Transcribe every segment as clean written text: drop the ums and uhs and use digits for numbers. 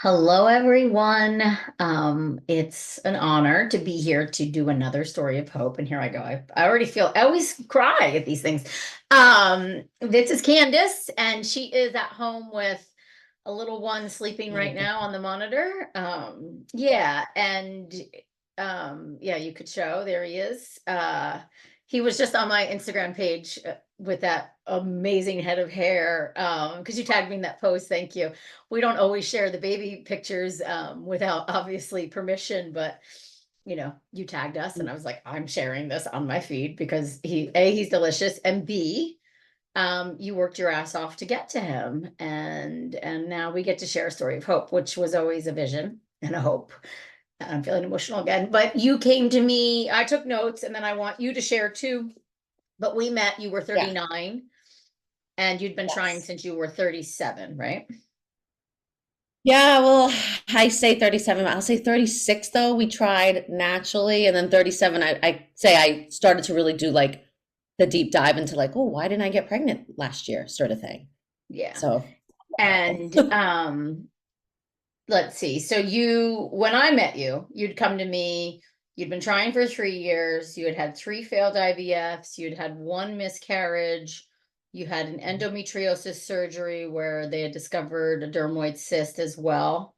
Hello, everyone. It's an honor to be here to do another story of hope. And here I go. I always cry at these things. This is Candace, and she is at home with a little one sleeping right now on the monitor. Yeah, and yeah, you could show there he is. He was just on my Instagram page with that amazing head of hair. Because you tagged me in that post. Thank you. We don't always share the baby pictures without obviously permission, but you tagged us and I was like, I'm sharing this on my feed because he's delicious, and B, you worked your ass off to get to him, and now we get to share a story of hope, which was always a vision and a hope. I'm feeling emotional again, but you came to me, I took notes, and then I want you to share too. But we met, you were Yeah. 39 and you'd been trying Yes. since you were 37, right? Yeah, well, I say 37. I'll say 36 though. We tried naturally, and then 37, I say I started to really do like the deep dive into like, oh, why didn't I get pregnant last year, sort of thing. Yeah. So And let's see. So when I met you, you'd come to me, you'd been trying for 3 years, you had had three failed IVFs, you'd had one miscarriage, you had an endometriosis surgery where they had discovered a dermoid cyst as well,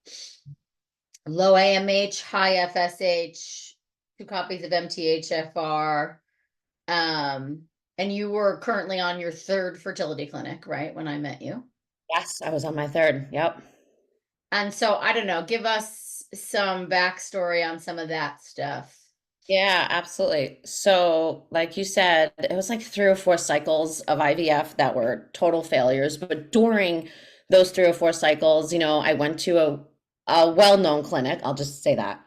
low AMH, high FSH, two copies of MTHFR. And you were currently on your third fertility clinic, right? When I met you. yes, I was on my third. Yep. And so I don't know, give us some backstory on some of that stuff. Yeah, absolutely. So, like you said, it was like 3 or 4 cycles of IVF that were total failures. But during those 3 or 4 cycles, I went to a well-known clinic. I'll just say that.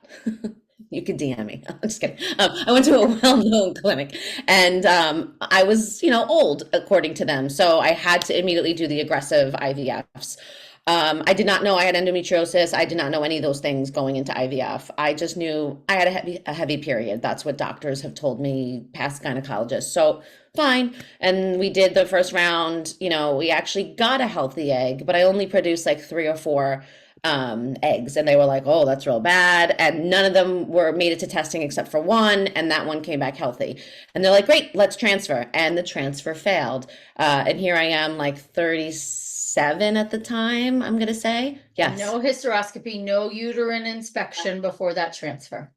You could DM me. I'm just kidding. I went to a well-known clinic, and I was, old according to them. So I had to immediately do the aggressive IVFs. I did not know I had endometriosis. I did not know any of those things going into IVF. I just knew I had a heavy period. That's what doctors have told me, past gynecologists. So fine. And we did the first round. We actually got a healthy egg, but I only produced like 3 or 4 eggs, and they were like, "Oh, that's real bad." And none of them were made it to testing except for one, and that one came back healthy. And they're like, "Great, let's transfer." And the transfer failed. And here I am, like 37 at the time, I'm gonna say. Yes. No hysteroscopy, no uterine inspection before that transfer.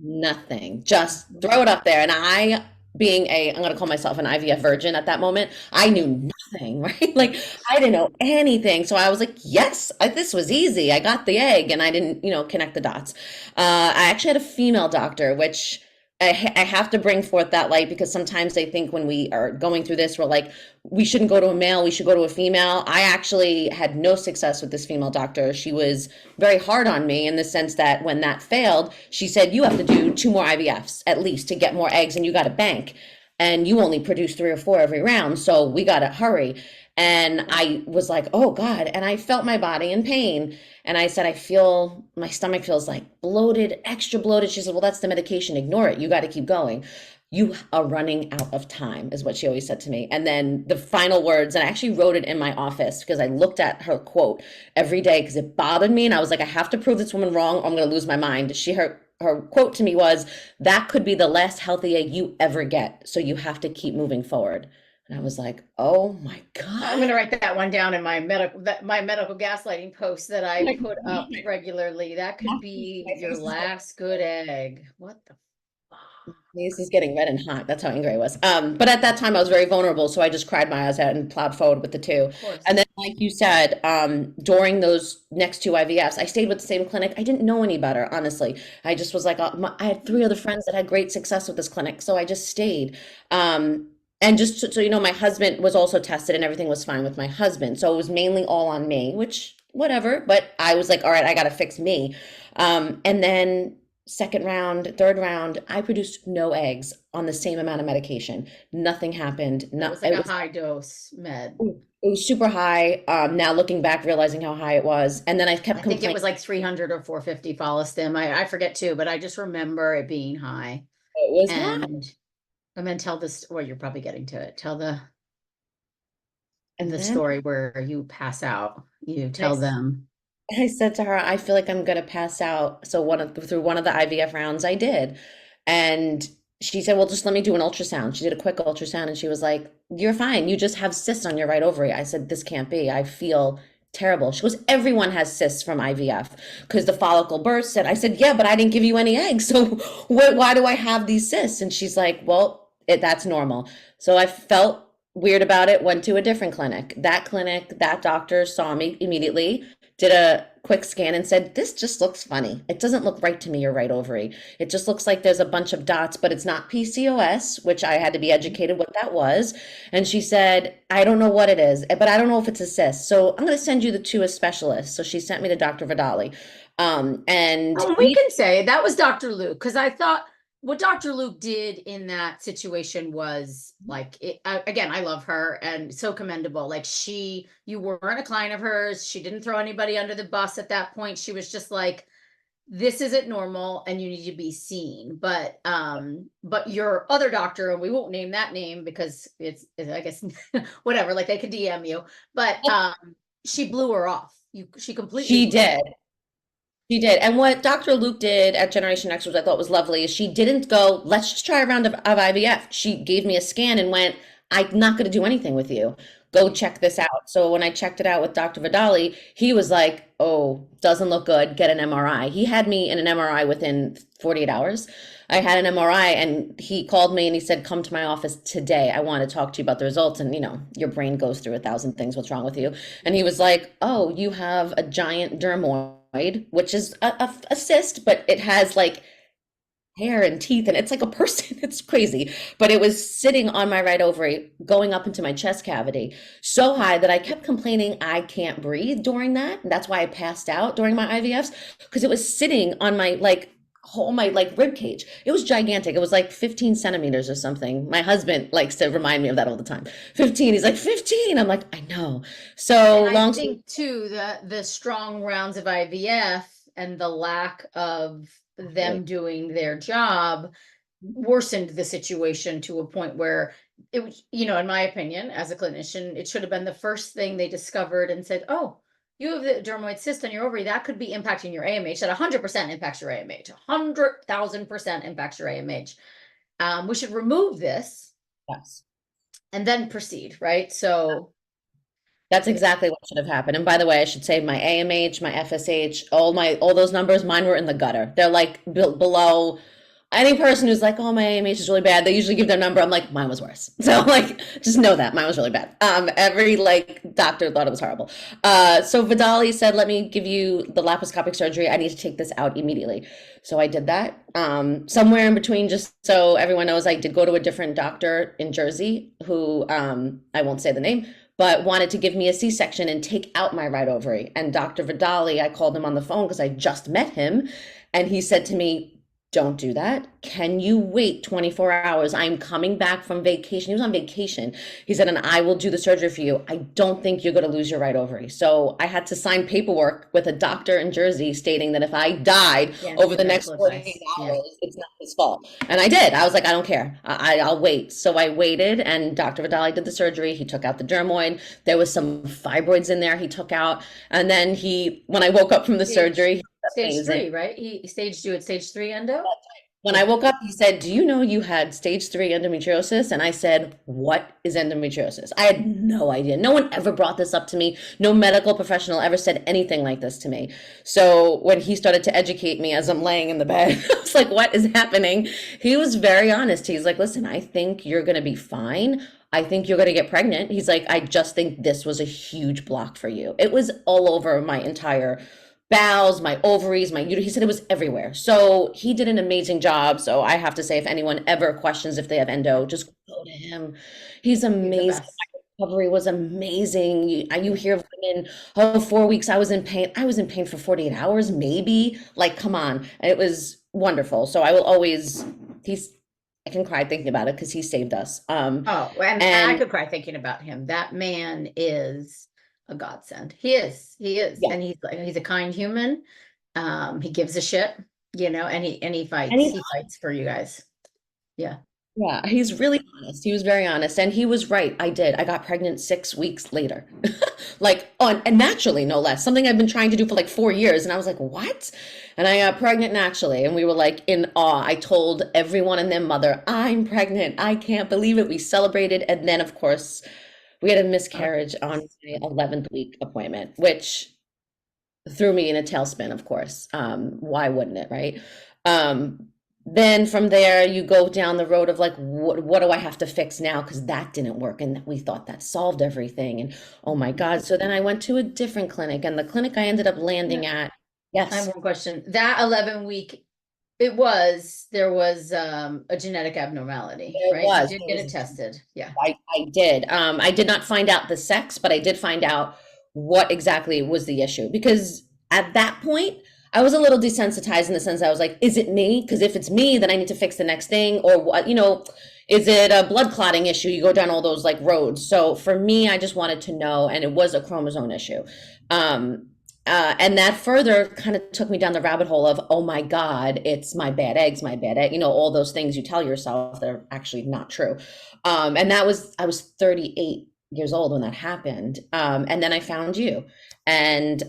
Nothing. Just throw it up there. And I'm going to call myself an IVF virgin at that moment. I knew nothing, right? Like, I didn't know anything. So I was like, yes, this was easy. I got the egg and I didn't, connect the dots. I actually had a female doctor, which I have to bring forth that light because sometimes they think when we are going through this, we're like, we shouldn't go to a male, we should go to a female. I actually had no success with this female doctor. She was very hard on me in the sense that when that failed, she said, you have to do 2 more IVFs at least to get more eggs, and you got to bank. And you only produce 3 or 4 every round. So we got to hurry. And I was like, oh God. And I felt my body in pain. And I said, my stomach feels like bloated, extra bloated. She said, well, that's the medication. Ignore it. You got to keep going. You are running out of time, is what she always said to me. And then the final words, and I actually wrote it in my office because I looked at her quote every day because it bothered me. And I was like, I have to prove this woman wrong or I'm going to lose my mind. Her quote to me was, that could be the last healthy egg you ever get. So you have to keep moving forward. And I was like, oh my I'm going God. to write that one down in my medical gaslighting post that I put up regularly. That could be My your face is getting last good egg. What the fuck? face is getting red and hot. That's how angry I was. But at that time I was very vulnerable, so I just cried my eyes out and plowed forward with the two. Of course. And then, like you said, during those next 2 IVFs, I stayed with the same clinic. I didn't know any better, honestly. I just was like, I had 3 other friends that had great success with this clinic, so I just stayed. And just so you know, my husband was also tested, and everything was fine with my husband. So it was mainly all on me, which whatever. But I was like, all right, I got to fix me. And then second round, third round, I produced no eggs on the same amount of medication. Nothing happened. That No, was like a high dose med. it was super high. Now looking back, realizing how high it was, and then I kept I think it complaining. was like 300 or 450 follistim. I forget too, but I just remember it being high. It was high. And then tell this, well, you're probably getting to it. Tell the in And the then story where you pass out, you I tell them, I said to her, I feel like I'm gonna pass out. So through one of the IVF rounds I did. And she said, well, just let me do an ultrasound. She did a quick ultrasound and she was like, you're fine. You just have cysts on your right ovary. I said, this can't be. I feel terrible. She goes, everyone has cysts from IVF because the follicle bursts. And I said, yeah, but I didn't give you any eggs. So why do I have these cysts? And she's like, well, that's normal. So I felt weird about it, went to a different clinic. That clinic, that doctor saw me immediately, did a quick scan and said, this just looks funny. It doesn't look right to me, your right ovary. It just looks like there's a bunch of dots, but it's not PCOS, which I had to be educated what that was. And she said, I don't know what it is, but I don't know if it's a cyst. So I'm going to send you to a specialist. So she sent me to Dr. Vidali. And oh, we he, can say that was Dr. Luke, because I thought what Dr. Luke did in that situation was like, again, I love her and so commendable. Like you weren't a client of hers. She didn't throw anybody under the bus at that point. She was just like, this isn't normal and you need to be seen. But your other doctor, and we won't name that name because I guess whatever, like they could DM you, but she blew her off. She completely she blew her did. off. She did. And what Dr. Luke did at Generation X, which I thought was lovely, is she didn't go, let's just try a round of IVF. She gave me a scan and went, I'm not going to do anything with you. Go check this out. So when I checked it out with Dr. Vidali, he was like, oh, doesn't look good. Get an MRI. He had me in an MRI within 48 hours. I had an MRI and he called me and he said, come to my office today. I want to talk to you about the results. And, your brain goes through a thousand things. What's wrong with you? And he was like, oh, you have a giant dermoid, which is a cyst, but it has like hair and teeth and it's like a person. It's crazy. But it was sitting on my right ovary, going up into my chest cavity so high that I kept complaining I can't breathe during that. And that's why I passed out during my IVFs because it was sitting on my whole my rib cage. It was gigantic. It was like 15 centimeters or something. My husband likes to remind me of that all the time. 15. He's like 15. I'm like, I know. And So I long story. think too the strong rounds of IVF and the lack of them doing their job worsened the situation to a point where it was, in my opinion, as a clinician, it should have been the first thing they discovered and said, oh, you have the dermoid cyst on your ovary, that could be impacting your AMH. That 100% impacts your AMH. 100,000% impacts your AMH. We should remove this Yes. and then proceed, right? So That's exactly what should have happened. And by the way, I should say my AMH, my FSH, all those numbers, mine were in the gutter. They're like below any person who's like, "Oh, my AMH is really bad." They usually give their number. I'm like, mine was worse. So like, just know that mine was really bad. Every doctor thought it was horrible. So Vidali said, "Let me give you the laparoscopic surgery. I need to take this out immediately." So I did that. Somewhere in between, just so everyone knows, I did go to a different doctor in Jersey who I won't say the name but wanted to give me a C-section and take out my right ovary. And Dr. Vidali, I called him on the phone because I just met him, and he said to me, don't do that. Can you wait 24 hours? I'm coming back from vacation. He was on vacation. He said, and I will do the surgery for you. I don't think you're going to lose your right ovary. So I had to sign paperwork with a doctor in Jersey stating that if I died over the next medical 48 advice. Yeah. hours, it's not his fault. And I did. I was like, I don't care. I'll wait. So I waited, and Dr. Vidali did the surgery. He took out the dermoid. There was some fibroids in there he took out. And then when I woke up from the surgery, he was Stage amazing. 3, right? He staged you at stage 3 endo. When I woke up, he said, do you know you had stage 3 endometriosis? And I said, what is endometriosis? I had no idea. No one ever brought this up to me. No medical professional ever said anything like this to me. So when he started to educate me as I'm laying in the bed, I was like, what is happening? He was very honest. He's like, listen, I think you're going to be fine. I think you're going to get pregnant. He's like, I just think this was a huge block for you. It was all over my entire bowels, my ovaries, my uterus. He said it was everywhere. So he did an amazing job. So I have to say, if anyone ever questions if they have endo, just go to him. He's He's the amazing. best. My recovery was amazing. You hear of women, oh, 4 weeks, I was in pain. I was in pain for 48 hours, maybe. Like, come on. It was wonderful. So I will always, I can cry thinking about it because he saved us. Oh, and I And could cry thinking about him. That man is a godsend. He is, yeah, and he's a kind human. He gives a shit, and he and fights. he's He fights for you guys. Yeah. Yeah, he's really honest. He was very honest, and he was right. I did. I got pregnant 6 weeks later, like on and naturally, no less. Something I've been trying to do for like 4 years, and I was like, "What?" And I got pregnant naturally, and we were like in awe. I told everyone and their mother, "I'm pregnant. I can't believe it." We celebrated, and then of course we had a Oh, miscarriage on my 11th week appointment, which threw me in a tailspin, of course. Why wouldn't it, right? Um, then from there, you go down the road of like, what do I have to fix now? Because that didn't work. And we thought that solved everything. And oh my mhm. God. So then I went to a different clinic, and the clinic I ended up Yeah. landing at, I have yes, one question. That 11-week, there was a genetic abnormality, there right? You was. did There get it was tested. Yeah. I did. I did not find out the sex, but I did find out what exactly was the issue. Because at that point, I was a little desensitized in the sense I was like, is it me? Because if it's me, then I need to fix the next thing. Or what, is it a blood clotting issue? You go down all those like roads. So for me, I just wanted to know, and it was a chromosome issue. Um, and that further kind of took me down the rabbit hole of, oh my God, it's my bad eggs, my bad egg, all those things you tell yourself that are actually not true. And I was 38 years old when that happened. And then I found you. And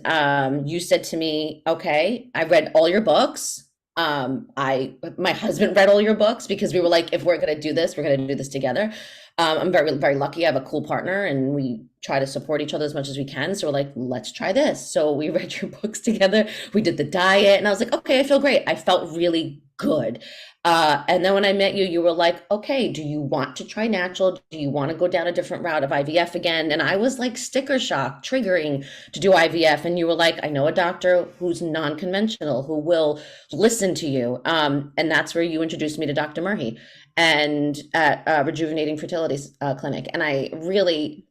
you said to me, okay, I read all your books. My husband read all your books because we were like, if we're gonna do this, we're gonna do this together. I'm very, very lucky. I have a cool partner and we try to support each other as much as we can. So we're like, let's try this. So we read your books together. We did the diet and I was like, okay, I feel great. I felt really good. And then when I met you, you were like, okay, do you want to try natural? Do you want to go down a different route of IVF again? And I was like sticker shock, triggering to do IVF. And you were like, I know a doctor who's non-conventional, who will listen to you. And that's where you introduced me to Dr. Murray and at Rejuvenating Fertility Clinic. And I really,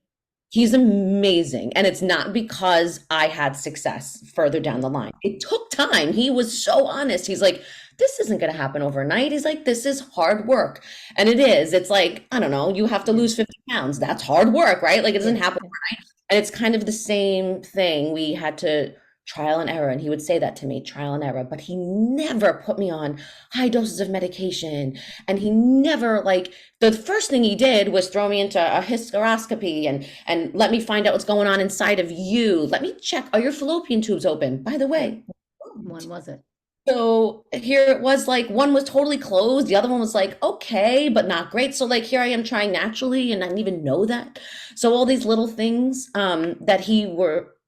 he's amazing. And it's not because I had success further down the line. It took time. He was so honest. He's like, this isn't going to happen overnight. He's like, this is hard work. And it is. It's like, I don't know, you have to Yeah. lose 50 pounds. That's hard work, right? Like it doesn't Yeah. happen. And it's kind of the same thing. We had to trial and error. And he would say that to me, trial and error. But he never put me on high doses of medication. And he never like the first thing he did was throw me into a hysteroscopy and let me find out what's going on inside of you. Let me check. Are your fallopian tubes open? By the Yeah. way. When was it? So here it was like one was totally closed, the other one was like okay, but not great. So like here I am trying naturally and I didn't even know that. So all these little things that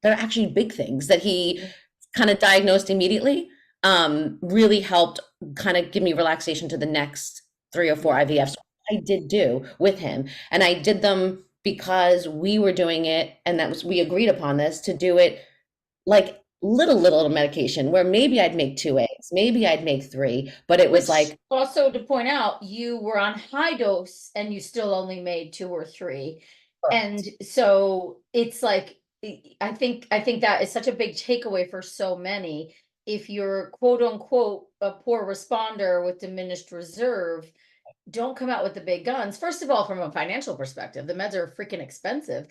are actually big things that he Yeah. kind of diagnosed immediately really helped kind of give me relaxation to the next 3 or 4 Yeah. IVFs I did do with him. And I did them because we were doing it and that was we agreed upon this to do it like little medication where maybe I'd make 2 eggs, maybe I'd make three, but it was Which like, also to point out, you were on high dose and you still only made two or three. And correct. so it's like I think that is such a big takeaway for so many. If you're quote unquote a poor responder with diminished reserve, don't come out with the big guns. First of all, from a financial perspective, the meds are freaking expensive.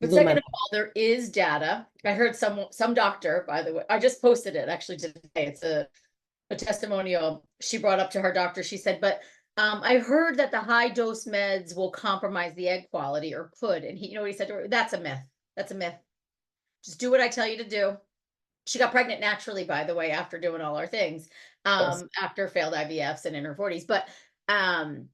But Blew my second mind. of all, there is data. I heard some doctor, by the way, I just posted it actually today. It's a testimonial she brought up to her doctor. She said, but I heard that the high dose meds will compromise the egg quality or could. And he, you know what he said to her? That's a myth. That's a myth. Just do what I tell you to do. She got pregnant naturally, by the way, after doing all our things, Yes. after failed IVFs and in her 40s. Um,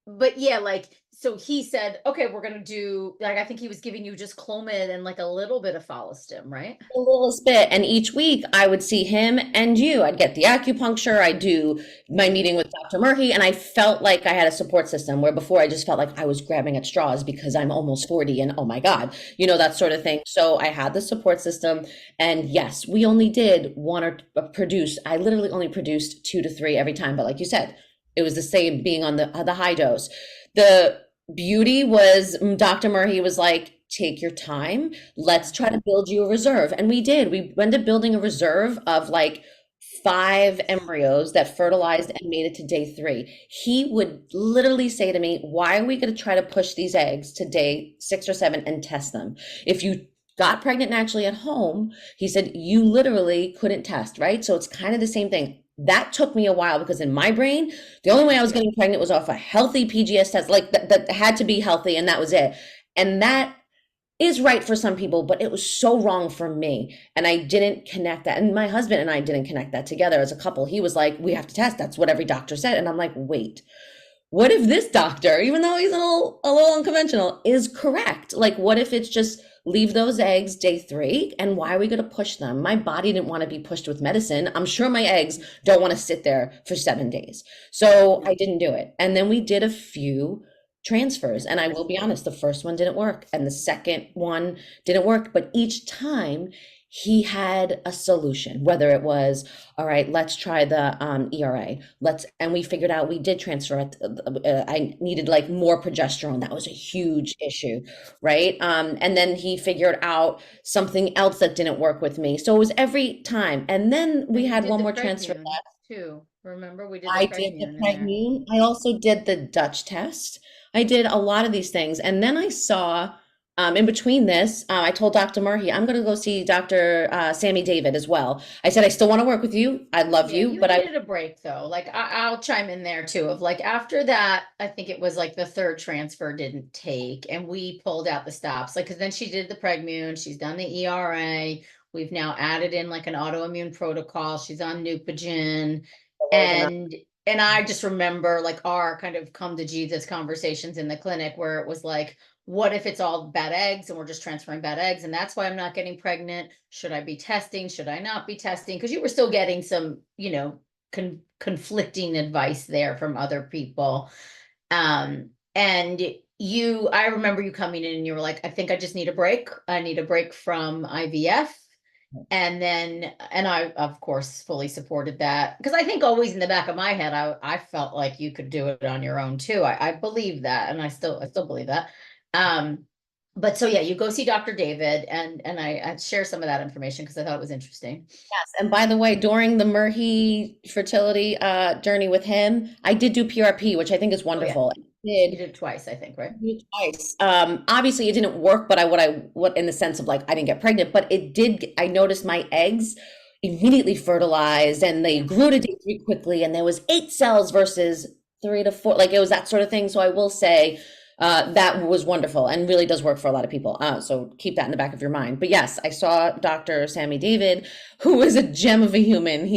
but yeah, like, so he said, okay, we're gonna do like I think he was giving you just Clomid and like a little bit of Follistim, right? The littlest bit. And each week I would see him and you. I'd get the acupuncture, I'd do my meeting with Dr. Murphy, and I felt like I had a support system where before I just felt like I was grabbing at straws because I'm almost 40 and oh my God, that sort of thing. So I had the support system. And yes, we only did one or produce, I literally only produced 2 to 3 every time. But like you said, it was the same being on the high dose. The beauty was Dr. Murphy was like, take your time. Let's try to build you a reserve. And we did. We ended up building a reserve of like 5 embryos that fertilized and made it to day 3. He would literally say to me, why are we going to try to push these eggs to day 6 or 7 and test them? If you got pregnant naturally at home, he said, you literally couldn't test, right? So it's kind of the same thing. That took me a while because in my brain, the only way I was Yeah. getting pregnant was off a healthy PGS test, like that had to be healthy, and that was it. And that is right for some people, but it was so wrong for me. And I didn't connect that. And my husband and I didn't connect that together as a couple. He was like, we have to test. That's what every doctor said. And I'm like, wait, what if this doctor, even though he's a little unconventional, is correct? Like, what if it's just leave those eggs day 3? And why are we going to push them? My body didn't want to be pushed with medicine. I'm sure my eggs don't want to sit there for 7 days. So Yeah. I didn't do it. And then we did a few transfers. And I will be honest, the first one didn't work and the second one didn't work. But each time he had a solution, whether it was, all right, let's try the ERA. And we figured out we did transfer it. I needed like more progesterone. That was a huge issue, right? And then he figured out something else that didn't work with me. So it was every time. And then we And you had did one the more transfer. Pregmune too. Remember, we did the I did the Pregmune in there. pregnant. I also did the Dutch test. I did a lot of these things. And then I saw, in between this, I told Dr. Murphy, I'm going to go see Dr. Sammy David as well. I said, I still want to work with you. I love Yeah, you, you but I needed a break though. Like I'll chime in there too of like after that, I think it was like the third transfer didn't take and we pulled out the stops. Like, cause then she did the Pregmune, she's done the ERA. We've now added in like an autoimmune protocol. She's on Neupogen. organized. And and I just remember like our kind of come to Jesus conversations in the clinic where it was like, what if it's all bad eggs and we're just transferring bad eggs and that's why I'm not getting pregnant? Should I be testing? Should I not be testing? Because you were still getting some, conflicting advice there from other people. And I remember you coming in and you were like, I think I just need a break. I need a break from IVF. And I, of course, fully supported that because I think always in the back of my head, I felt like you could do it on your own too. I believe that, and I still believe that. Um, but so yeah, you go see Dr. David, and I share some of that information because I thought it was interesting. Yes, and by the way, during the Murphy fertility journey with him, I did do PRP, which I think is Oh yeah, wonderful. I you did did it twice, I think, right? twice. Obviously it didn't work, but what in the sense of like I didn't get pregnant, but it did. I noticed my eggs immediately fertilized and they Yeah. grew to day 3 quickly, and there was 8 cells versus 3 to 4. Like it was that sort of thing. So I will say that was wonderful and really does work for a lot of people. So keep that in the back of your mind. But yes, I saw Dr. Sammy David, who is a gem of a human.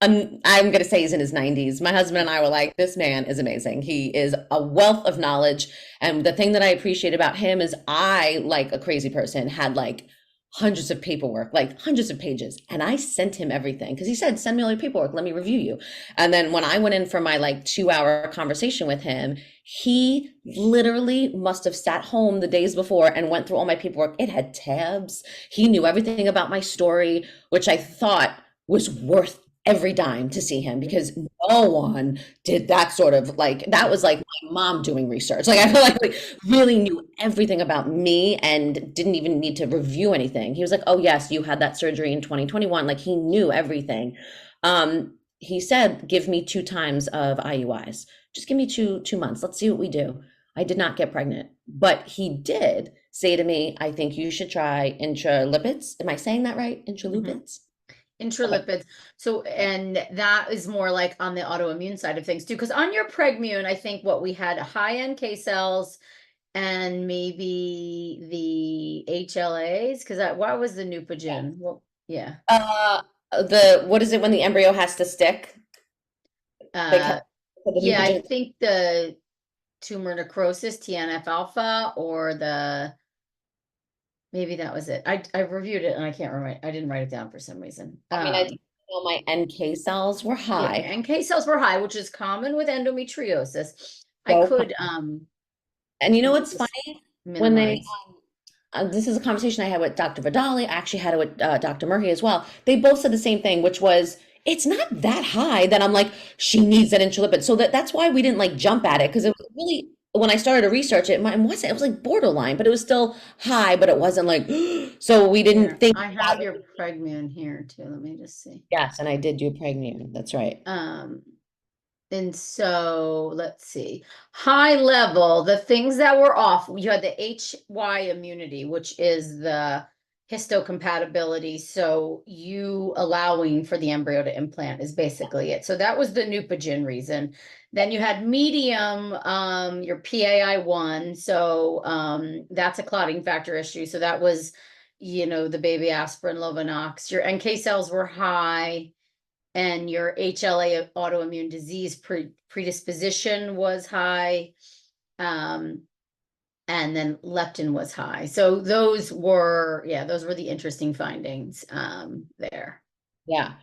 I'm going to say he's in his 90s. My husband and I were like, this man is amazing. He is a wealth of knowledge. And the thing that I appreciate about him is I, like a crazy person, had like hundreds of paperwork, like hundreds of pages. And I sent him everything because he said, send me all your paperwork. Let me review you. And then when I went in for my like 2 hour conversation with him, he literally must have sat home the days before and went through all my paperwork. It had tabs. He knew everything about my story, which I thought was worth every dime to see him because no one did that sort of like that was like my mom doing research. Like I feel like really knew everything about me and didn't even need to review anything. He was like, "Oh yes, you had that surgery in 2021." Like he knew everything. He said, "Give me 2 times of IUIs. Just give me two months. Let's see what we do." I did not get pregnant, but he did say to me, "I think you should try intralipids." Am I saying that right? Hmm. Intralipids? Okay. Intralipids. So, and that is more like on the autoimmune side of things too. Because on your Pregmune, I think what we had high NK cells and maybe the HLAs. Because what was the Neupogen? Well, yeah. The what is it when the embryo has to stick? They Uh, cut for the yeah, I Neupogen. think the tumor necrosis, TNF alpha, or maybe that was it. I reviewed it and I can't remember. I didn't write it down for some reason. I mean, I didn't know my NK cells were Yeah, your high. NK cells were high, which is common with endometriosis. I So, could and you know let me what's just funny? When they, minimize. this is a conversation I had with Dr. Vidali. I actually had it with Dr. Murphy as well. They both said the same thing, which was it's not that high that I'm like she needs that intralipid. So that's why we didn't like jump at it because it was really when I started to research it, mine wasn't. It was like borderline, but it was still high, but it wasn't like so we didn't Here, think I that. have your Pregmune here too. Let me just see. Yes, and I did do pregnant. That's right. Um, and so let's see. High level, the things that were off, you had the HY immunity, which is the histocompatibility. So you allowing for the embryo to implant is basically it. So that was the Neupogen reason. Then you had medium, your PAI1. So that's a clotting factor issue. So that was, the baby aspirin, Lovenox. Your NK cells were high, and your HLA autoimmune disease predisposition was high. And then leptin was high. So those were the interesting findings there. Yeah.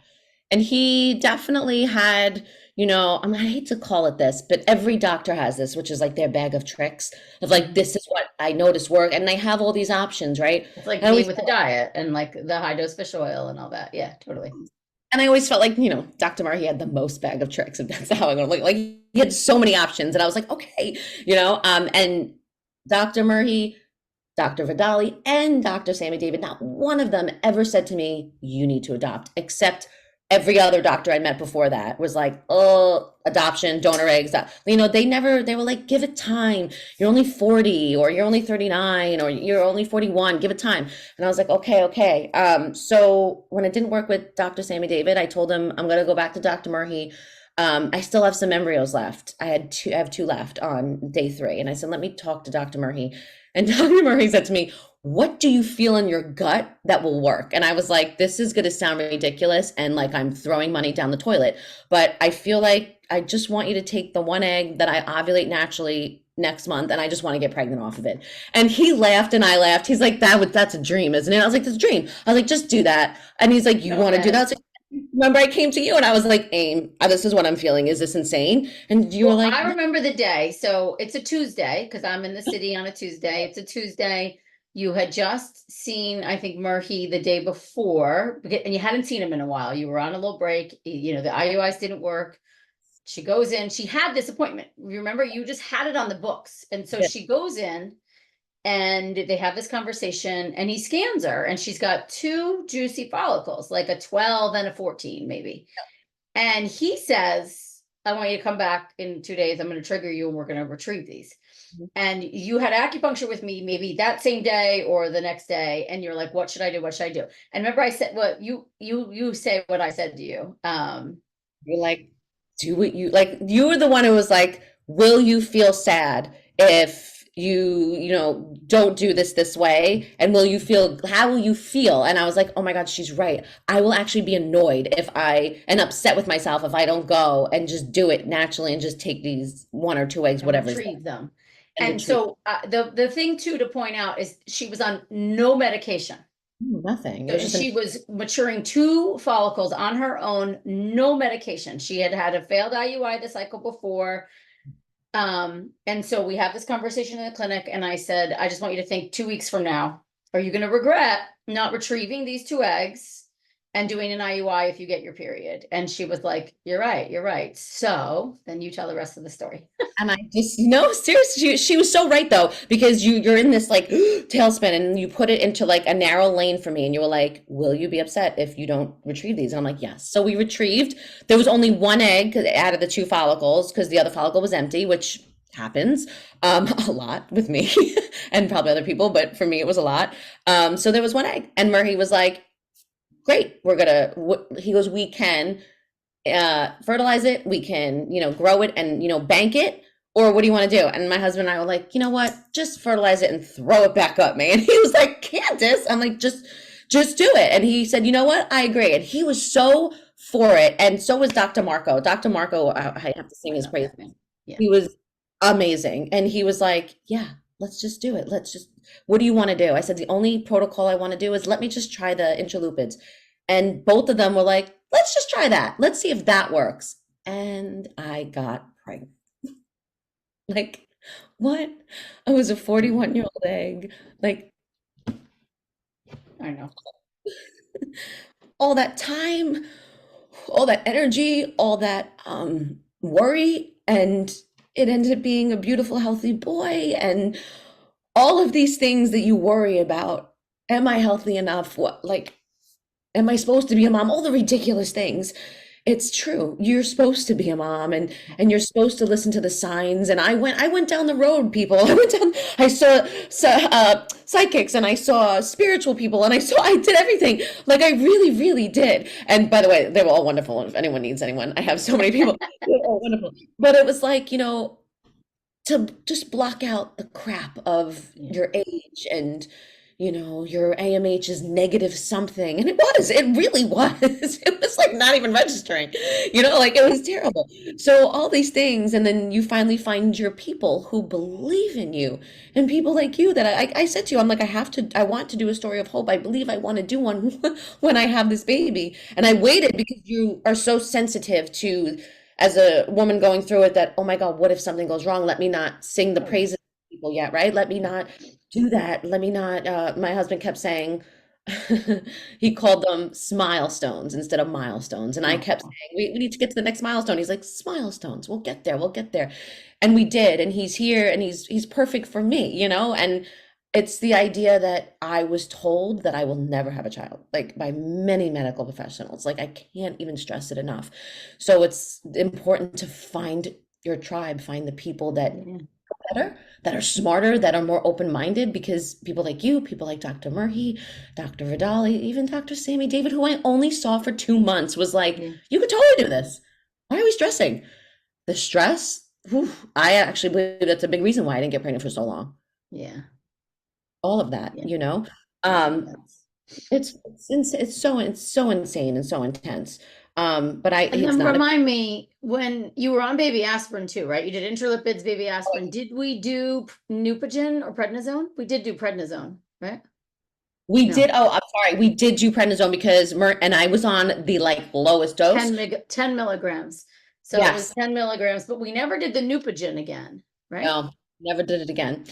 And he definitely had, I hate to call it this, but every doctor has this, which is like their bag of tricks of like, Mhm. this is what I noticed work. And they have all these options, right? It's like I me always with the diet and like the high dose fish oil and all that. Yeah, totally. And I always felt like, Dr. Murray had the most bag of tricks, if that's how I'm gonna like he had so many options. And I was like, okay, and Dr. Murray, Dr. Vidali, and Dr. Sammy David, not one of them ever said to me, you need to adopt, except every other doctor I met before that was like, oh, adoption, donor eggs. They were like, give it time. You're only 40, or you're only 39, or you're only 41, give it time. And I was like, okay, okay. So when it didn't work with Dr. Sammy David, I told him I'm going to go back to Dr. Murray. I still have some embryos left. I have two left on day 3. And I said, let me talk to Dr. Murray. And Dr. Murray said to me, what do you feel in your gut that will work? And I was like, this is going to sound ridiculous and like I'm throwing money down the toilet. But I feel like I just want you to take the one egg that I ovulate naturally next month, and I just want to get pregnant off of it. And he laughed and I laughed. He's like, that's a dream, isn't it? I was like, that's a dream. I was like, just do that. And he's like, you want to do that? I was like, remember I came to you and I was like, AIM, this is what I'm feeling. Is this insane? And you were Well, like, I remember the day. So it's a Tuesday because I'm in the city on a Tuesday. It's a Tuesday. You had just seen, I think, Murphy the day before, and you hadn't seen him in a while. You were on a little break. The IUIs didn't work. She goes in. She had this appointment. Remember, you just had it on the books. And so yeah. she goes in and they have this conversation and he scans her and she's got 2 juicy follicles, like a 12 and a 14, maybe. And he says, I want you to come back in 2 days. I'm going to trigger you and we're going to retrieve these. And you had acupuncture with me maybe that same day or the next day. And you're like, what should I do? What should I do? And remember I said, well, you say what I said to you. You're like, do what you were the one who was like, will you feel sad if don't do this way? And how will you feel? And I was like, oh my God, she's right. I will actually be annoyed and upset with myself if I don't go and just do it naturally and just take these 1 or 2 eggs, and whatever. retrieve them. And And retrieve. so the thing too to point out is she was on no medication. Nothing. It was And just she was maturing 2 follicles on her own, no medication. She had had a failed IUI the cycle before. And so we have this conversation in the clinic, and I said, I just want you to think 2 weeks from now, are you going to regret not retrieving these 2 eggs and doing an IUI if you get your period? And she was like, you're right, you're right. So then you tell the rest of the story. And I just no, seriously, she was so right though, because you're in this like tailspin and you put it into like a narrow lane for me, and you were like, will you be upset if you don't retrieve these? And I'm like, yes. So we retrieved. There was only 1 egg out of the 2 follicles because the other follicle was empty, which happens a lot with me and probably other people, but for me it was a lot. So there was 1 egg, and Murray was like, great, he goes, we can fertilize it, we can grow it and bank it, or what do you want to do? And my husband and I were like, you know what, just fertilize it and throw it back up, man. He was like, Candace, I'm like, just do it. And he said, you know what, I agree. And he was so for it, and so was Dr. Marco. Dr. Marco, I have to sing his praise. Yeah. He was amazing, and he was like, yeah, let's just do it. What do you want to do? I said, the only protocol I want to do is let me just try the interlupids. And both of them were like, let's just try that. Let's see if that works. And I got pregnant. Like, what? I was a 41-year-old egg. Like, I know. all that time, all that energy, all that worry, and it ended up being a beautiful, healthy boy, and all of these things that you worry about. Am I healthy enough? What, like, am I supposed to be a mom? All the ridiculous things. It's true. You're supposed to be a mom, and you're supposed to listen to the signs. And I went down the road, people. I saw psychics, and I saw spiritual people, and I did everything. Like I really, really did. And by the way, they were all wonderful. If anyone needs anyone, I have so many people. They're all wonderful. But it was like, to just block out the crap of Yeah. your age and your AMH is negative something. And it really was. It was like not even registering, like it was terrible. So all these things, and then you finally find your people who believe in you, and people like you that I said to you, I'm like, I want to do a story of hope. I believe I want to do one when I have this baby. And I waited because you are so sensitive to, as a woman going through it, that, oh my God, what if something goes wrong? Let me not sing the Oh, yeah. praises of people yet, right? Let me not do that. Let me not. My husband kept saying, he called them milestones instead of milestones. And I kept Oh, saying, we need to get to the next milestone. He's like, milestones, we'll get there, we'll get there. And we did. And he's here, and he's perfect for me, And it's the idea that I was told that I will never have a child, like by many medical professionals. Like I can't even stress it enough. So it's important to find your tribe, find the people that yeah. better, that are smarter, that are more open-minded, because people like you, people like Dr. Murray, Dr. Vidali, even Dr. Sammy David, who I only saw for 2 months, was like, Yeah. you could totally do this. Why are we stressing? The stress, whew, I actually believe that's a big reason why I didn't get pregnant for so long. Yeah. All of that, Yeah. Makes Um, sense. it's so insane and so intense. But And it's then not. remind me, when you were on baby aspirin too, right? You did intralipids, baby aspirin. Did we do Neupogen or prednisone? We did do prednisone, right? We No, did. Oh, I'm sorry. We did do prednisone because and I was on the like lowest dose. 10 milligrams. So it was Yes. 10 milligrams, but we never did the Neupogen again, right? No, never did it again.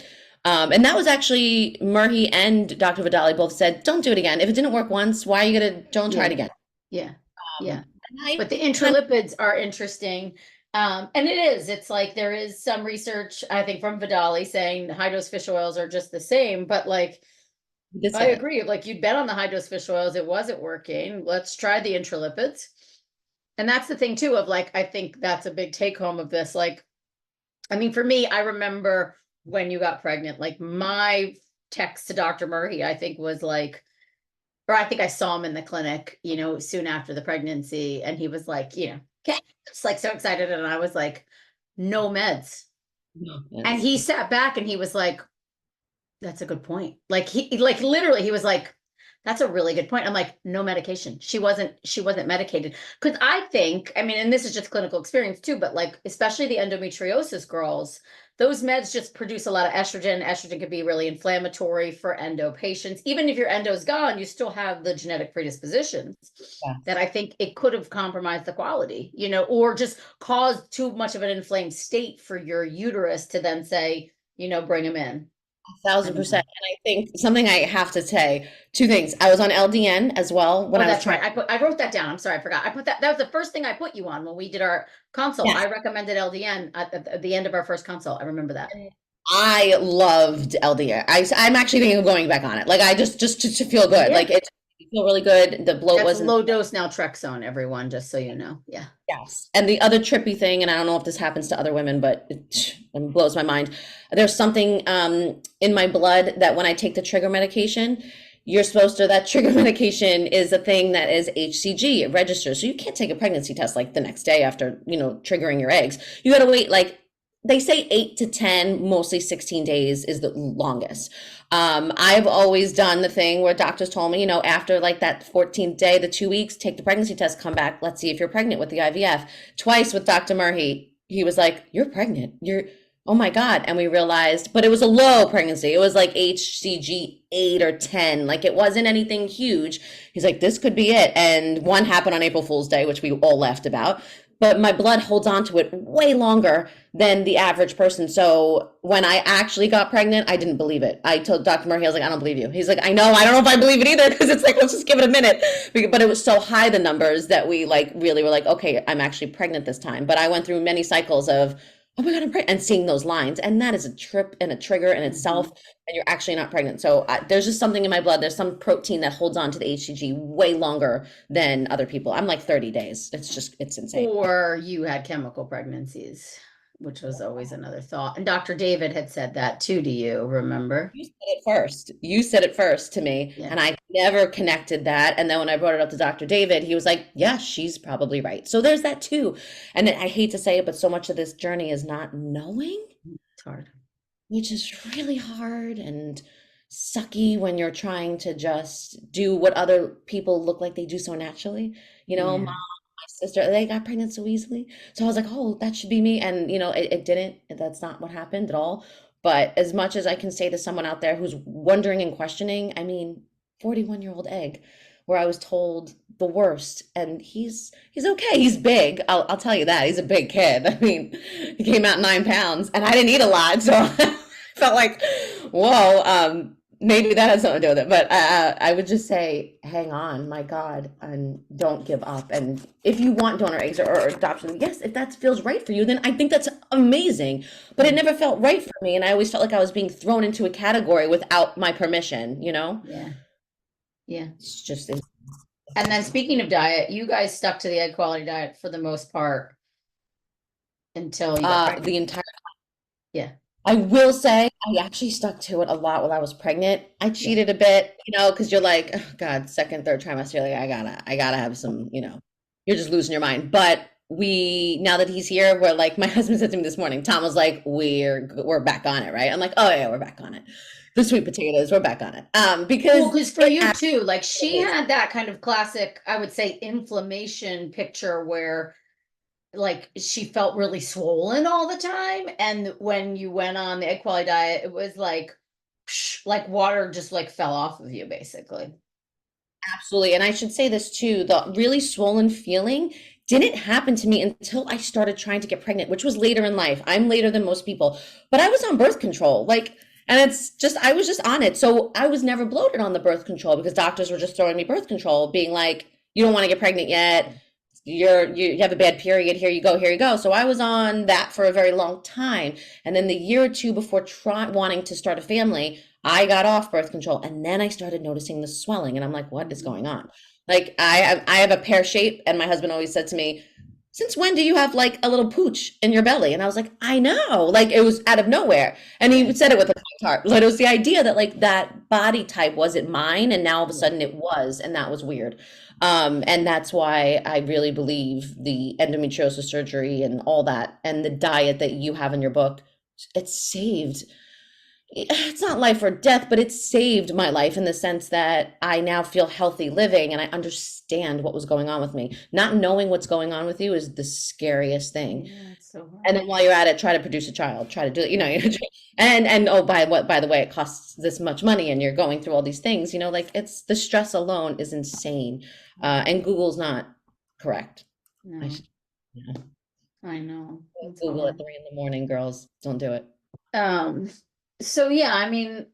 And that was actually Murray and Dr. Vidali both said, don't do it again. If it didn't work once, why are you gonna, don't try it Yeah, again. yeah, yeah. And I But the kind intralipids are interesting. And it's like there is some research, I think, from Vidali saying high dose fish oils are just the same, but like of did I say that. agree. Like you'd bet on the high dose fish oils, it wasn't working. Let's try the intralipids. And that's the thing too, of like, I think that's a big take home of this. Like, I mean, for me, I remember when you got pregnant, like my text to Dr. Murray, I think was like, or I think I saw him in the clinic, soon after the pregnancy. And he was like, okay, just like so excited. And I was like, no meds. And Yes. he sat back and he was like, that's a good point. Like like literally, he was like, that's a really good point. I'm like, no medication. She wasn't medicated. Because I think, I mean, and this is just clinical experience too, but like, especially the endometriosis girls, those meds just produce a lot of estrogen. Estrogen can be really inflammatory for endo patients. Even if your endo's gone, you still have the genetic predispositions that Yes. I think it could have compromised the quality, or just caused too much of an inflamed state for your uterus to then say, bring them in. I thousand don't know. percent. And I think something I have to say, two things. I was on LDN as well when Oh, I was that's trying. right. I wrote that down. I'm sorry, I forgot. I put that. That was the first thing I put you on when we did our consult. Yes. I recommended LDN at the end of our first consult. I remember that. I loved LDN. I'm actually thinking of going back on it. Like I just to feel good. Yeah, Like it you feel really good. The bloat that's wasn't. low dose naltrexone, everyone, just so you know. Yeah. Yes. And the other trippy thing, and I don't know if this happens to other women, but it blows my mind. There's something in my blood that when I take the trigger medication, that trigger medication is a thing that is HCG. It registers. So you can't take a pregnancy test like the next day after, triggering your eggs. You got to wait like they say 8 to 10, mostly 16 days is the longest. I've always done the thing where doctors told me, after like that 14th day, the 2 weeks, take the pregnancy test, come back, let's see if you're pregnant with the IVF. Twice with Dr. Murray, he was like, you're pregnant. Oh my God. And we realized, but it was a low pregnancy. It was like HCG 8 or 10. Like it wasn't anything huge. He's like, this could be it. And one happened on April Fool's Day, which we all laughed about. But my blood holds on to it way longer than the average person. So when I actually got pregnant, I didn't believe it. I told Dr. Murray, I was like, I don't believe you. He's like, I know, I don't know if I believe it either, because it's like, let's just give it a minute. But it was so high, the numbers, that we like really were like, okay, I'm actually pregnant this time. But I went through many cycles of, oh my God, I'm pregnant, and seeing those lines. And that is a trip and a trigger in itself. Mhm. And you're actually not pregnant. So there's just something in my blood. There's some protein that holds on to the HCG way longer than other people. I'm like 30 days. It's insane. Or you had chemical pregnancies, which was always another thought. And Dr. David had said that too to you, remember? You said it first. You said it first to me, Yeah. and I never connected that. And then when I brought it up to Dr. David, he was like, "Yeah, she's probably right." So there's that too. And I hate to say it, but so much of this journey is not knowing, It's hard. which is really hard and sucky when you're trying to just do what other people look like they do so naturally. You know, Yeah. my sister, they got pregnant so easily. So I was like, oh, that should be me. And, it didn't. That's not what happened at all. But as much as I can say to someone out there who's wondering and questioning, I mean, 41-year-old egg, where I was told the worst. And he's okay. He's big. I'll tell you that. He's a big kid. I mean, he came out 9 pounds and I didn't eat a lot. So I felt like, whoa, maybe that has something to do with it, but I would just say, hang on, my God, and don't give up. And if you want donor eggs or adoption, yes, if that feels right for you, then I think that's amazing. But it never felt right for me, and I always felt like I was being thrown into a category without my permission, you know? Yeah. Yeah. It's just And then speaking of diet, you guys stuck to the egg quality diet for the most part until you got the pregnant. entire Yeah. I will say I actually stuck to it a lot while I was pregnant. I Yeah. cheated a bit, because you're like, oh God, second, third trimester, you're like, I gotta have some, you're just losing your mind. But now that he's here, we're like, my husband said to me this morning, Tom was like, we're back on it, right? I'm like, oh yeah, we're back on it. The sweet potatoes, we're back on it. Well, Because because for it you actually too, like she is. had that kind of classic, I would say, inflammation picture where like she felt really swollen all the time. And when you went on the egg quality diet, it was like, like water just like fell off of you, basically. Absolutely. And I should say this too, the really swollen feeling didn't happen to me until I started trying to get pregnant, which was later in life. I'm later than most people, but I was on birth control. And I was just on it. So I was never bloated on the birth control because doctors were just throwing me birth control, being like, you don't want to get pregnant yet. You have a bad period. Here you go. Here you go. So I was on that for a very long time. And then the year or two before wanting to start a family, I got off birth control and then I started noticing the swelling and I'm like, what is Mhm. going on? Like I have a pear shape and my husband always said to me, since when do you have like a little pooch in your belly? And I was like, I know, like it was out of nowhere. And he Yeah. said it with a kind heart. But it was the idea that like that body type wasn't mine and now all of a Yeah. sudden it was, and that was weird. And that's why I really believe the endometriosis surgery and all that and the diet that you have in your book, it saved it's not life or death, but it saved my life in the sense that I now feel healthy living and I understand what was going on with me. Not knowing what's going on with you is the scariest thing. Yeah, it's so And hard. then while you're at it, try to produce a child, try to do it, and oh, by the way, it costs this much money and you're going through all these things, like it's the stress alone is insane. And Google's not correct. I No, should, yeah. I know. It's Google at hard. 3 in the morning, girls. Don't do it. Um, so yeah, I mean,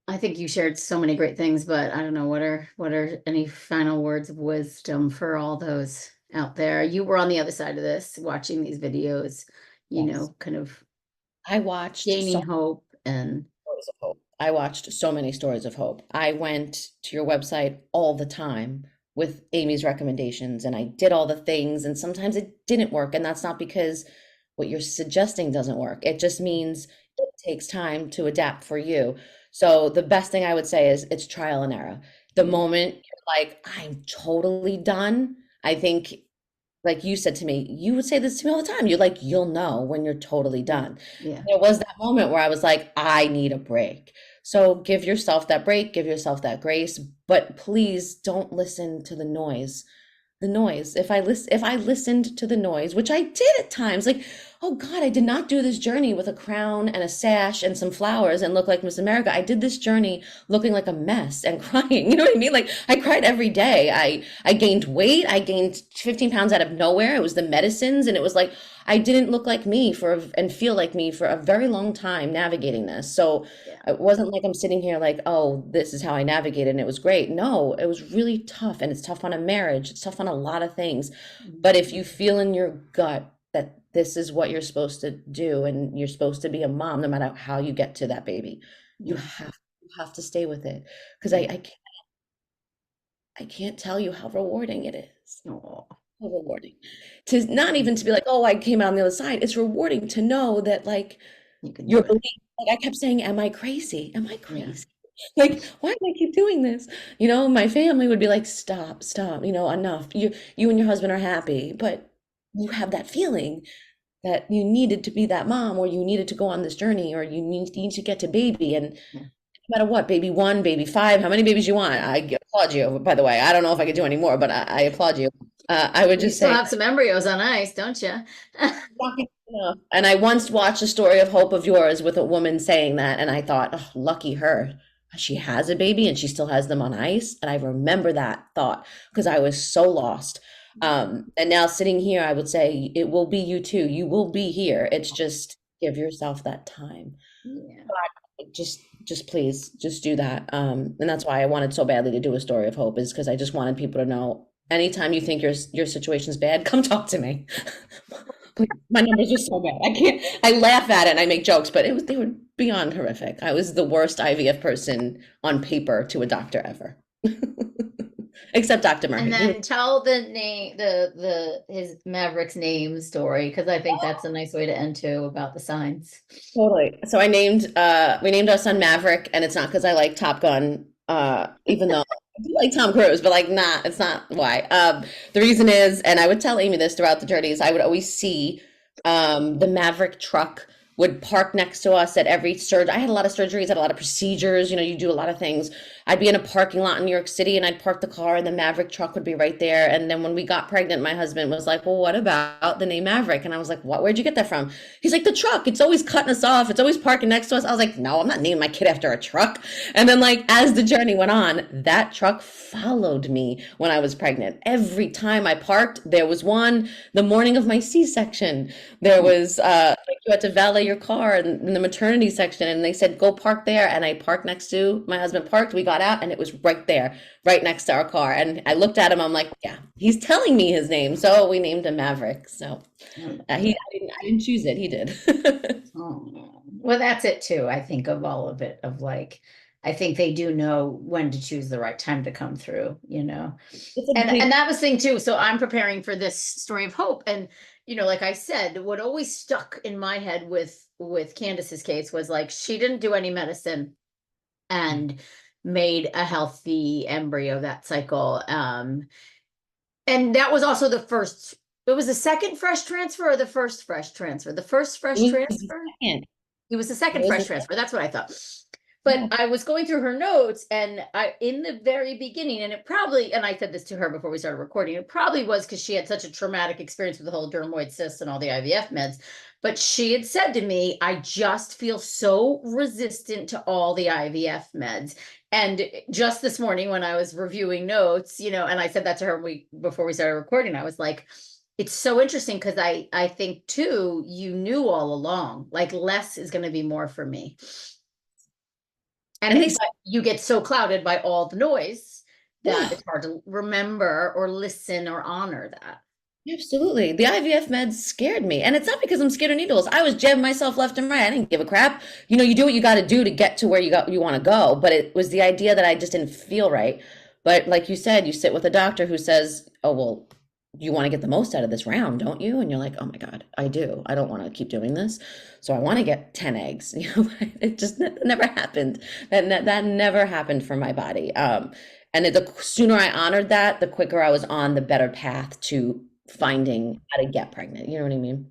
I think you shared so many great things, but I don't know, what are any final words of wisdom for all those out there? You were on the other side of this, watching these videos, Yes. kind of I watched gaining so hope and stories of hope. I watched so many stories of hope. I went to your website all the time with Amy's recommendations and I did all the things and sometimes it didn't work and that's not because what you're suggesting doesn't work. It just means it takes time to adapt for you. So the best thing I would say is it's trial and error. The yeah, moment you're like, I'm totally done, I think like you said to me, you would say this to me all the time. You're like, you'll know when you're totally yeah, done. yeah, There was that moment where I was like, I need a break. So give yourself that break, give yourself that grace, but please don't listen to the noise. The noise. If I listened to the noise, which I did at times, like, oh God, I did not do this journey with a crown and a sash and some flowers and look like Miss America. I did this journey looking like a mess and crying. You know what I mean? Like I cried every day. I gained weight. I gained 15 pounds out of nowhere. It was the medicines and it was like I didn't look like me and feel like me for a very long time navigating this. So yeah. it wasn't like I'm sitting here like, oh, this is how I navigated and it was great. No, it was really tough and it's tough on a marriage. It's tough on a lot of things. Mhm. But if you feel in your gut that this is what you're supposed to do, and you're supposed to be a mom no matter how you get to that baby. You Yeah. have you have to stay with it because Yeah. I can't tell you how rewarding it is. Oh, So rewarding to not even to be like, oh, I came out on the other side. It's rewarding to know that like you can your do it. belief. Like I kept saying, am I crazy? Am I Yeah. crazy? Like, why do I keep doing this? You know, my family would be like, stop, stop, enough. You and your husband are happy, but you have that feeling that you needed to be that mom, or you needed to go on this journey, or you need to get to baby. And no Yeah. matter what, baby one, baby five, how many babies you want, I applaud you. By the way, I don't know if I could do any more, but I applaud you. I would You just still say, have some embryos on ice, don't you? shocking enough. And I once watched a story of hope of yours with a woman saying that, and I thought, oh, lucky her. She has a baby and she still has them on ice. And I remember that thought because I was so lost. And now sitting here, I would say it will be you too. You will be here. It's just give yourself that time. Yeah. Just please, just do that. And that's why I wanted so badly to do a story of hope, is because I just wanted people to know anytime you think your situation's bad, come talk to me. Please. My numbers are so bad. I can't, I laugh at it and I make jokes, but they were beyond horrific. I was the worst IVF person on paper to a doctor ever. Except Dr. And Murphy. He was then tell the name, his Maverick's name story, because I think that's a nice way to end too about the signs. totally. So we named our son Maverick, and it's not because I like Top Gun, even though I do like Tom Cruise, but like not, it's not why. The reason is, and I would tell Amy this throughout the journeys, I would always see the Maverick truck would park next to us at every surgery. I had a lot of surgeries, had a lot of procedures, you do a lot of things. I'd be in a parking lot in New York City and I'd park the car and the Maverick truck would be right there. And then when we got pregnant, my husband was like, well, what about the name Maverick? And I was like, what, where'd you get that from? He's like, the truck, it's always cutting us off. It's always parking next to us. I was like, no, I'm not naming my kid after a truck. And then like, as the journey went on, that truck followed me when I was pregnant. Every time I parked, there was one. The morning of my C-section, there was, like you had to valet your car in the maternity section, and they said, go park there. And I parked next to my husband parked. We got out and it was right there, right next to our car. And I looked at him, I'm like, yeah, he's telling me his name. So we named him Maverick. So I didn't choose it. He did. Oh, well, that's it too. I think of all of it, of like, I think they do know when to choose the right time to come through. It's a And big, that was thing too. So I'm preparing for this story of hope. And like I said, what always stuck in my head with Candace's case was like she didn't do any medicine and made a healthy embryo that cycle. And that was also it was the second fresh transfer or the first fresh transfer? The first it fresh was the transfer? second. It was the It second was fresh the transfer. That's what I thought. But second. I was going through her notes and in the very beginning, and and I said this to her before we started recording, it probably was because she had such a traumatic experience with the whole dermoid cysts and all the IVF meds. But she had said to me, I just feel so resistant to all the IVF meds. And just this morning when I was reviewing notes, and I said that to her before we started recording, I was like, it's so interesting because I think too, you knew all along, like less is going to be more for me. And they But you get so clouded by all the noise that yeah, it's hard to remember or listen or honor that. absolutely. The IVF meds scared me. And it's not because I'm scared of needles. I was jabbing myself left and right. I didn't give a crap. You do what you got to do to get to where you want to go. But it was the idea that I just didn't feel right. But like you said, you sit with a doctor who says, oh, well, you want to get the most out of this round, don't you? And you're like, oh my God, I do. I don't want to keep doing this. So I want to get 10 eggs. It just never happened. That never happened for my body. And the sooner I honored that, the quicker I was on the better path to finding how to get pregnant. You know what I mean?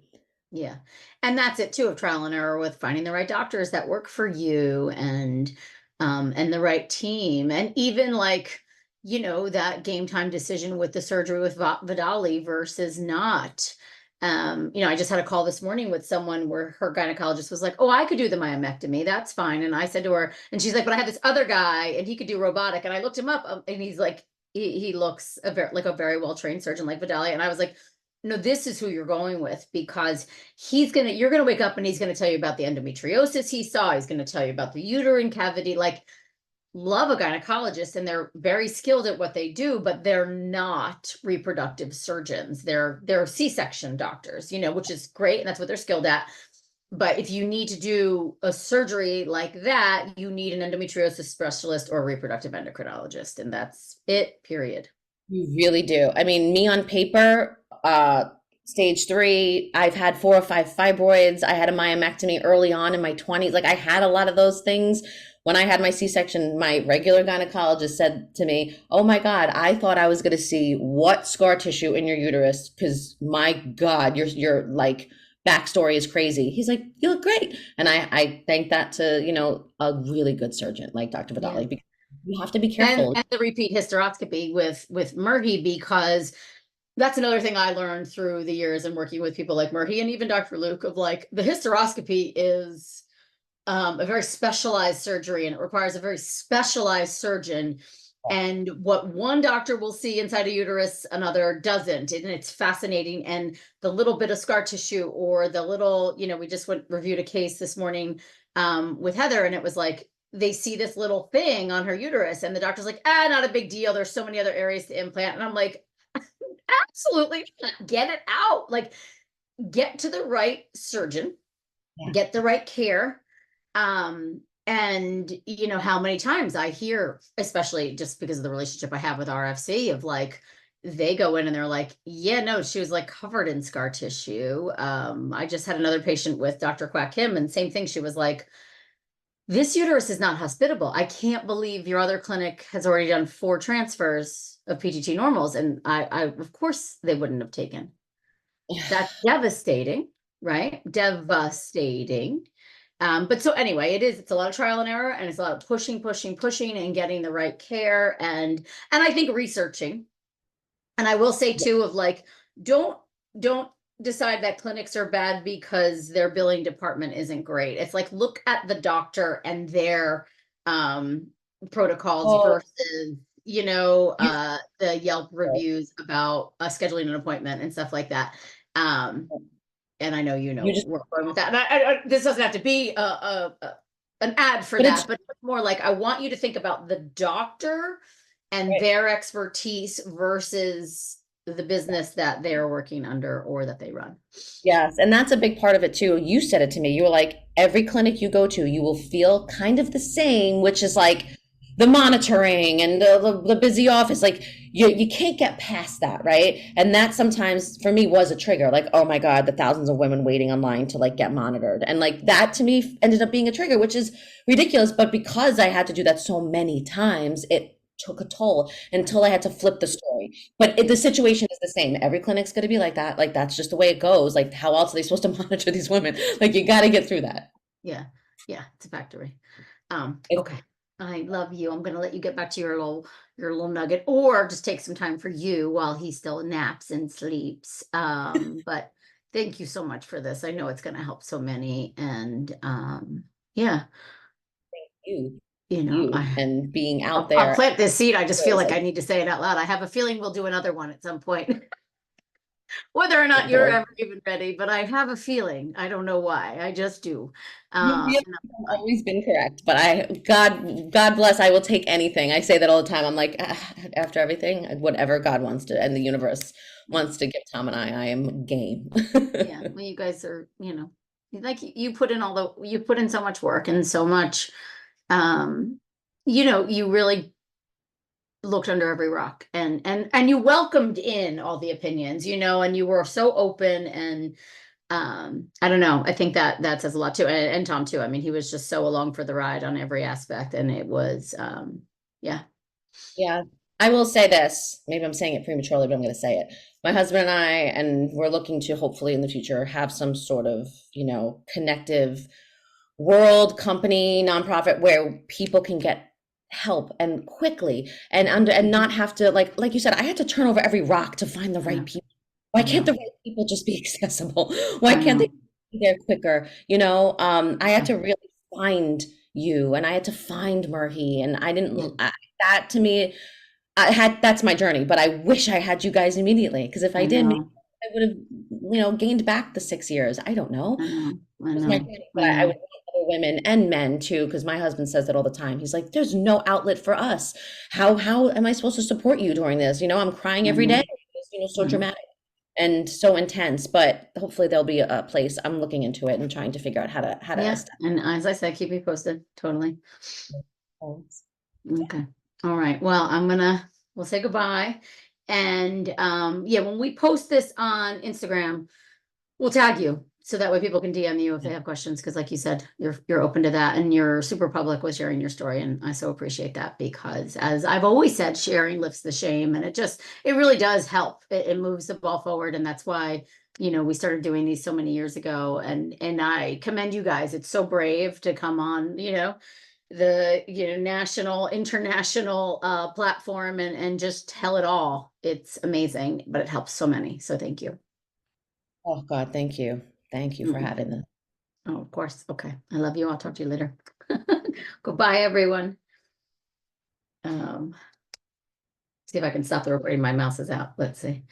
Yeah. And that's it too, of trial and error with finding the right doctors that work for you and the right team. And even like, that game time decision with the surgery with Vidali versus not. I just had a call this morning with someone where her gynecologist was like, oh, I could do the myomectomy. That's fine. And I said to her, and she's like, but I have this other guy and he could do robotic. And I looked him up and he's like, he looks like a very well-trained surgeon like Vidali. And I was like, no, this is who you're going with because you're gonna wake up and he's gonna tell you about the endometriosis he saw. He's gonna tell you about the uterine cavity. Like love a gynecologist and they're very skilled at what they do, but they're not reproductive surgeons. They're C-section doctors, which is great, and that's what they're skilled at. But if you need to do a surgery like that, you need an endometriosis specialist or a reproductive endocrinologist, and that's it, period. You really do. I mean, me on paper, stage 3, I've had 4 or 5 fibroids. I had a myomectomy early on in my 20s. Like I had a lot of those things. When I had my C-section, my regular gynecologist said to me, "Oh my God, I thought I was going to see what scar tissue in your uterus because my God, your like backstory is crazy." He's like, "You look great." And I thank that to, a really good surgeon like Dr. Yeah. Vidali, because you have to be And careful. and the repeat hysteroscopy with Murray, because that's another thing I learned through the years and working with people like Murray and even Dr. Luke, of like the hysteroscopy is a very specialized surgery, and it requires a very specialized surgeon. And what one doctor will see inside a uterus, another doesn't. And it's fascinating. And the little bit of scar tissue, or the little, we just reviewed a case this morning with Heather, and it was like, they see this little thing on her uterus, and the doctor's like, not a big deal. There's so many other areas to implant. And I'm like, absolutely not. Get it out. Like, get to the right surgeon, Yeah. get the right care. And how many times I hear, especially just because of the relationship I have with RFC, of like, they go in and they're like, yeah, no, she was like covered in scar tissue. I just had another patient with Dr. Quack Kim, and same thing. She was like, this uterus is not hospitable. I can't believe your other clinic has already done 4 transfers of PGT normals. And I of course they wouldn't have taken. That's devastating, right? Devastating. But so anyway, it's a lot of trial and error, and it's a lot of pushing, and getting the right care, and I think researching. And I will say too, of like, don't decide that clinics are bad because their billing department isn't great. It's like, look at the doctor and their protocols Oh, versus, you the Yelp reviews about scheduling an appointment and stuff like that. Um, and I know you just we're going with that. And this doesn't have to be an ad for but it's that, but it's more like, I want you to think about the doctor and right. their expertise versus the business that they're working under or that they run. Yes, and that's a big part of it too. You said it to me. You were like, every clinic you go to, you will feel kind of the same, which is like the monitoring and the busy office. Like you can't get past that, right? And that sometimes for me was a trigger. Like, oh my God, the thousands of women waiting online to like get monitored. And like that to me ended up being a trigger, which is ridiculous. But because I had to do that so many times, it took a toll until I had to flip the story. But the situation is the same. Every clinic's going to be like that. Like that's just the way it goes. Like how else are they supposed to monitor these women? Like you got to get through that. Yeah. Yeah. It's a factory. It's, Okay. I love you. I'm gonna let you get back to your little nugget, or just take some time for you while he still naps and sleeps. But thank you so much for this. I know it's gonna help so many. And yeah, you, I and being out I'll there. plant this seed. I just feel It's like like, I need to say it out loud. I have a feeling we'll do another one at some point. Whether or not you're Lord, ever even ready, but I have a feeling. I don't know why. I just do. you really And I'm have like, always been correct. But God bless, I will take anything. I say that all the time. I'm like, after everything, whatever God wants to, and the universe wants to give Tom and I am game. yeah, well, you guys are, like, you put in you put in so much work and so much, um, you really looked under every rock, and you welcomed in all the opinions, and you were so open. And I don't know, I think that says a lot too. And Tom too. I mean, he was just so along for the ride on every aspect, and it was, yeah. Yeah, I will say this. Maybe I'm saying it prematurely, but I'm going to say it. My husband and I, and we're looking to hopefully in the future have some sort of, connective world company, nonprofit where people can get help and quickly and not have to like you said, I had to turn over every rock to find the I right know, people. Why I can't know, the right people just be accessible? Why I can't they know. be there quicker? I had Yeah, to really find you, and I had to find Murhi, and I yeah, didn't that to me that's my journey, but I wish I had you guys immediately because if I I did, maybe know, I would have, gained back the 6 years. I don't know. I know, I It was my know, journey, but I I would know. women and men too, because my husband says that all the time. He's like, "There's no outlet for us. How am I supposed to support you during this? I'm crying every day. Mhm, It's, so mhm. dramatic and so intense." But hopefully there'll be a place. I'm looking into it and trying to figure out how to Yeah, and as I said, keep me posted. Totally. establish. Okay. All right. Well, we'll say goodbye. And yeah, when we post this on Instagram, we'll tag you so that way people can DM you if they have questions. Because like you said, you're open to that and you're super public with sharing your story. And I so appreciate that because as I've always said, sharing lifts the shame and it really does help. It moves the ball forward. And that's why, we started doing these so many years ago. And I commend you guys. It's so brave to come on, the national international platform and just tell it all. It's amazing, but it helps so many, so thank you. Oh God, thank you. Thank you for Mm-mm. having this. Oh, of course. Okay, I love you. I'll talk to you later. Goodbye, everyone. um See if I can stop the recording. My mouse is out. Let's see.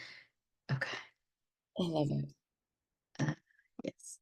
Okay. I love it. uh, yes.